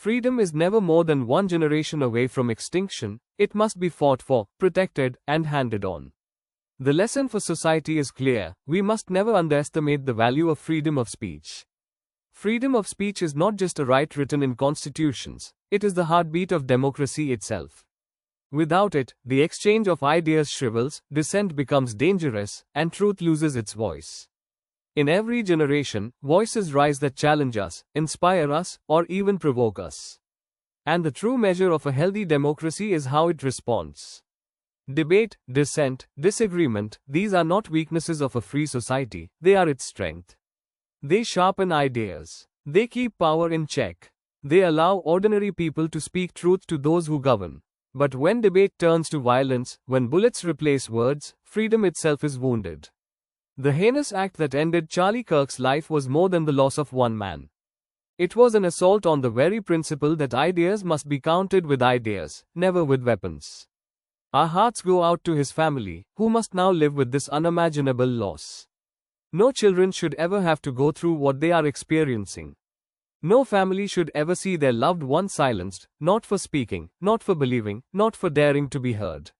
Freedom is never more than one generation away from extinction. It must be fought for, protected, and handed on. The lesson for society is clear: we must never underestimate the value of freedom of speech. Freedom of speech is not just a right written in constitutions, it is the heartbeat of democracy itself. Without it, the exchange of ideas shrivels, dissent becomes dangerous, and truth loses its voice. In every generation, voices rise that challenge us, inspire us, or even provoke us. And the true measure of a healthy democracy is how it responds. Debate, dissent, disagreement, these are not weaknesses of a free society, they are its strength. They sharpen ideas. They keep power in check. They allow ordinary people to speak truth to those who govern. But when debate turns to violence, when bullets replace words, freedom itself is wounded. The heinous act that ended Charlie Kirk's life was more than the loss of one man. It was an assault on the very principle that ideas must be countered with ideas, never with weapons. Our hearts go out to his family, who must now live with this unimaginable loss. No children should ever have to go through what they are experiencing. No family should ever see their loved one silenced, not for speaking, not for believing, not for daring to be heard.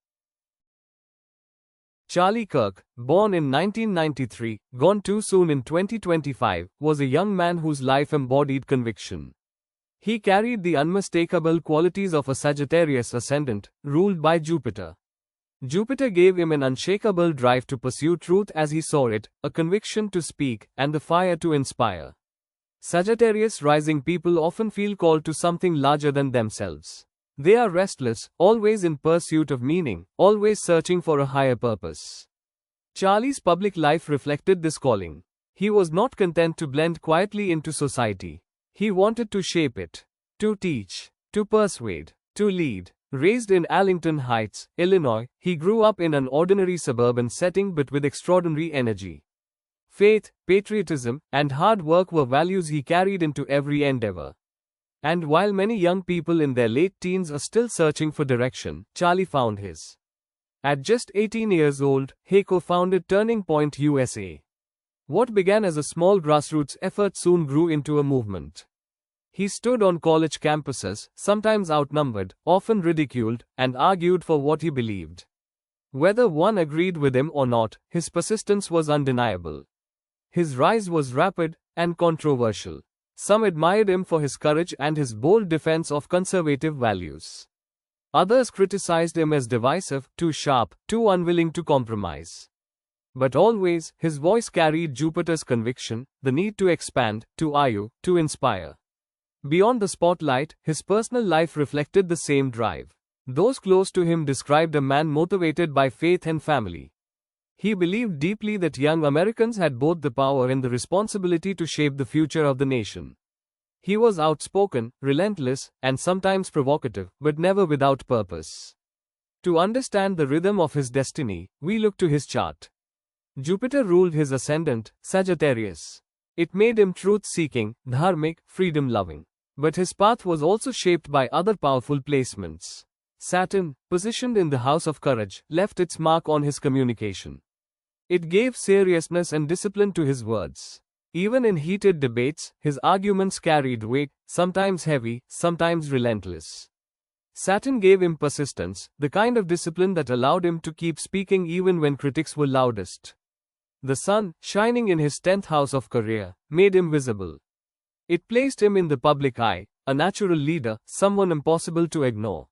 Charlie Kirk, born in 1993, gone too soon in 2025, was a young man whose life embodied conviction. He carried the unmistakable qualities of a Sagittarius ascendant, ruled by Jupiter. Jupiter gave him an unshakable drive to pursue truth as he saw it, a conviction to speak, and the fire to inspire. Sagittarius rising people often feel called to something larger than themselves. They are restless, always in pursuit of meaning, always searching for a higher purpose. Charlie's public life reflected this calling. He was not content to blend quietly into society. He wanted to shape it, to teach, to persuade, to lead. Raised in Arlington Heights, Illinois, he grew up in an ordinary suburban setting but with extraordinary energy. Faith, patriotism, and hard work were values he carried into every endeavor. And while many young people in their late teens are still searching for direction, Charlie found his. At just 18 years old, he co-founded Turning Point USA. What began as a small grassroots effort soon grew into a movement. He stood on college campuses, sometimes outnumbered, often ridiculed, and argued for what he believed. Whether one agreed with him or not, his persistence was undeniable. His rise was rapid and controversial. Some admired him for his courage and his bold defense of conservative values. Others criticized him as divisive, too sharp, too unwilling to compromise. But always, his voice carried Jupiter's conviction, the need to expand, to argue, to inspire. Beyond the spotlight, his personal life reflected the same drive. Those close to him described a man motivated by faith and family. He believed deeply that young Americans had both the power and the responsibility to shape the future of the nation. He was outspoken, relentless, and sometimes provocative, but never without purpose. To understand the rhythm of his destiny, we look to his chart. Jupiter ruled his ascendant, Sagittarius. It made him truth-seeking, dharmic, freedom-loving. But his path was also shaped by other powerful placements. Saturn, positioned in the house of courage, left its mark on his communication. It gave seriousness and discipline to his words. Even in heated debates, his arguments carried weight, sometimes heavy, sometimes relentless. Saturn gave him persistence, the kind of discipline that allowed him to keep speaking even when critics were loudest. The sun, shining in his 10th house of career, made him visible. It placed him in the public eye, a natural leader, someone impossible to ignore.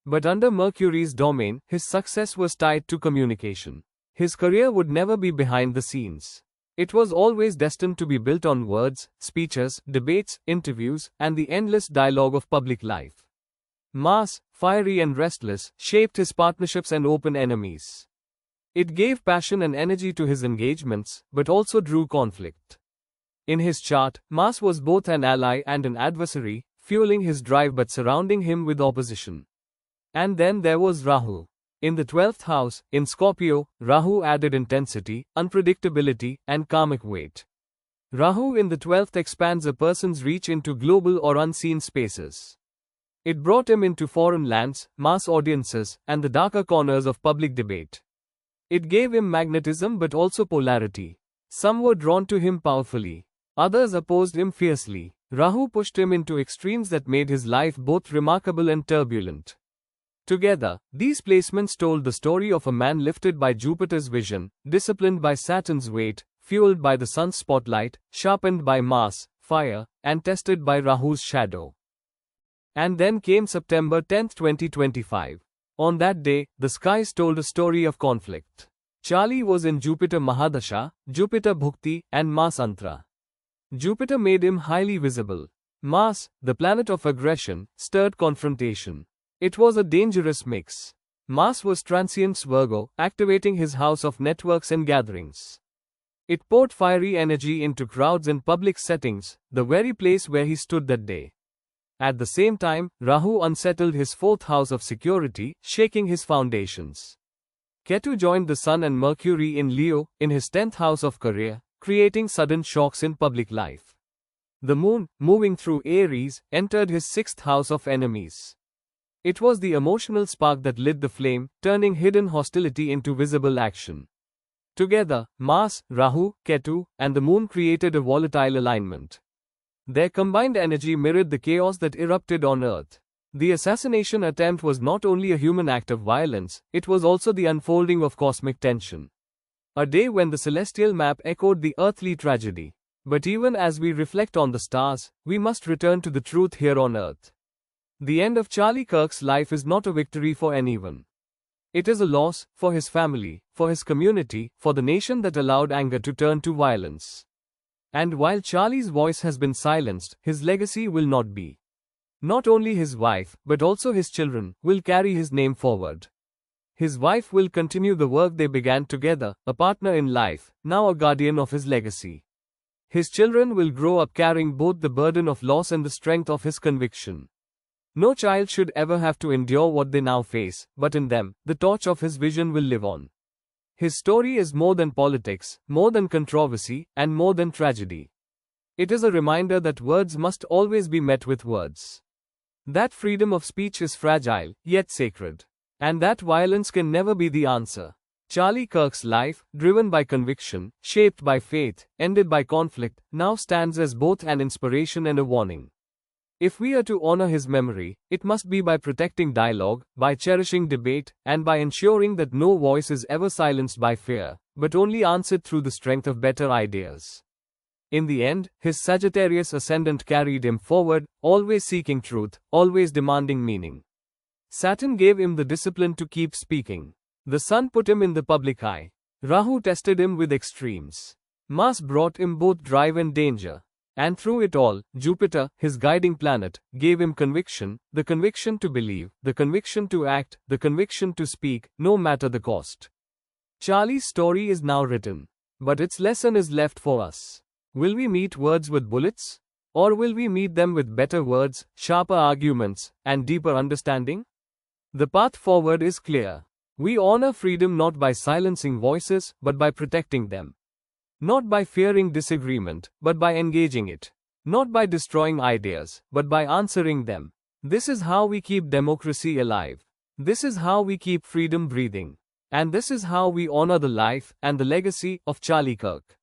But under Mercury's domain, his success was tied to communication. His career would never be behind the scenes. It was always destined to be built on words, speeches, debates, interviews, and the endless dialogue of public life. Mars, fiery and restless, shaped his partnerships and open enemies. It gave passion and energy to his engagements, but also drew conflict. In his chart, Mars was both an ally and an adversary, fueling his drive but surrounding him with opposition. And then there was Rahu. In the 12th house, in Scorpio, Rahu added intensity, unpredictability, and karmic weight. Rahu in the 12th expands a person's reach into global or unseen spaces. It brought him into foreign lands, mass audiences, and the darker corners of public debate. It gave him magnetism but also polarity. Some were drawn to him powerfully. Others opposed him fiercely. Rahu pushed him into extremes that made his life both remarkable and turbulent. Together, these placements told the story of a man lifted by Jupiter's vision, disciplined by Saturn's weight, fueled by the sun's spotlight, sharpened by Mars, fire, and tested by Rahu's shadow. And then came September 10, 2025. On that day, the skies told a story of conflict. Charlie was in Jupiter Mahadasha, Jupiter Bhukti, and Mars Antra. Jupiter made him highly visible. Mars, the planet of aggression, stirred confrontation. It was a dangerous mix. Mars was transient Virgo, activating his house of networks and gatherings. It poured fiery energy into crowds and public settings, the very place where he stood that day. At the same time, Rahu unsettled his fourth house of security, shaking his foundations. Ketu joined the Sun and Mercury in Leo, in his 10th house of career, creating sudden shocks in public life. The Moon, moving through Aries, entered his 6th house of enemies. It was the emotional spark that lit the flame, turning hidden hostility into visible action. Together, Mars, Rahu, Ketu, and the Moon created a volatile alignment. Their combined energy mirrored the chaos that erupted on Earth. The assassination attempt was not only a human act of violence, it was also the unfolding of cosmic tension. A day when the celestial map echoed the earthly tragedy. But even as we reflect on the stars, we must return to the truth here on Earth. The end of Charlie Kirk's life is not a victory for anyone. It is a loss, for his family, for his community, for the nation that allowed anger to turn to violence. And while Charlie's voice has been silenced, his legacy will not be. Not only his wife, but also his children, will carry his name forward. His wife will continue the work they began together, a partner in life, now a guardian of his legacy. His children will grow up carrying both the burden of loss and the strength of his conviction. No child should ever have to endure what they now face, but in them, the torch of his vision will live on. His story is more than politics, more than controversy, and more than tragedy. It is a reminder that words must always be met with words. That freedom of speech is fragile, yet sacred. And that violence can never be the answer. Charlie Kirk's life, driven by conviction, shaped by faith, ended by conflict, now stands as both an inspiration and a warning. If we are to honor his memory, it must be by protecting dialogue, by cherishing debate, and by ensuring that no voice is ever silenced by fear, but only answered through the strength of better ideas. In the end, his Sagittarius ascendant carried him forward, always seeking truth, always demanding meaning. Saturn gave him the discipline to keep speaking. The Sun put him in the public eye. Rahu tested him with extremes. Mars brought him both drive and danger. And through it all, Jupiter, his guiding planet, gave him conviction, the conviction to believe, the conviction to act, the conviction to speak, no matter the cost. Charlie's story is now written. But its lesson is left for us. Will we meet words with bullets? Or will we meet them with better words, sharper arguments, and deeper understanding? The path forward is clear. We honor freedom not by silencing voices, but by protecting them. Not by fearing disagreement, but by engaging it. Not by destroying ideas, but by answering them. This is how we keep democracy alive. This is how we keep freedom breathing. And this is how we honor the life and the legacy of Charlie Kirk.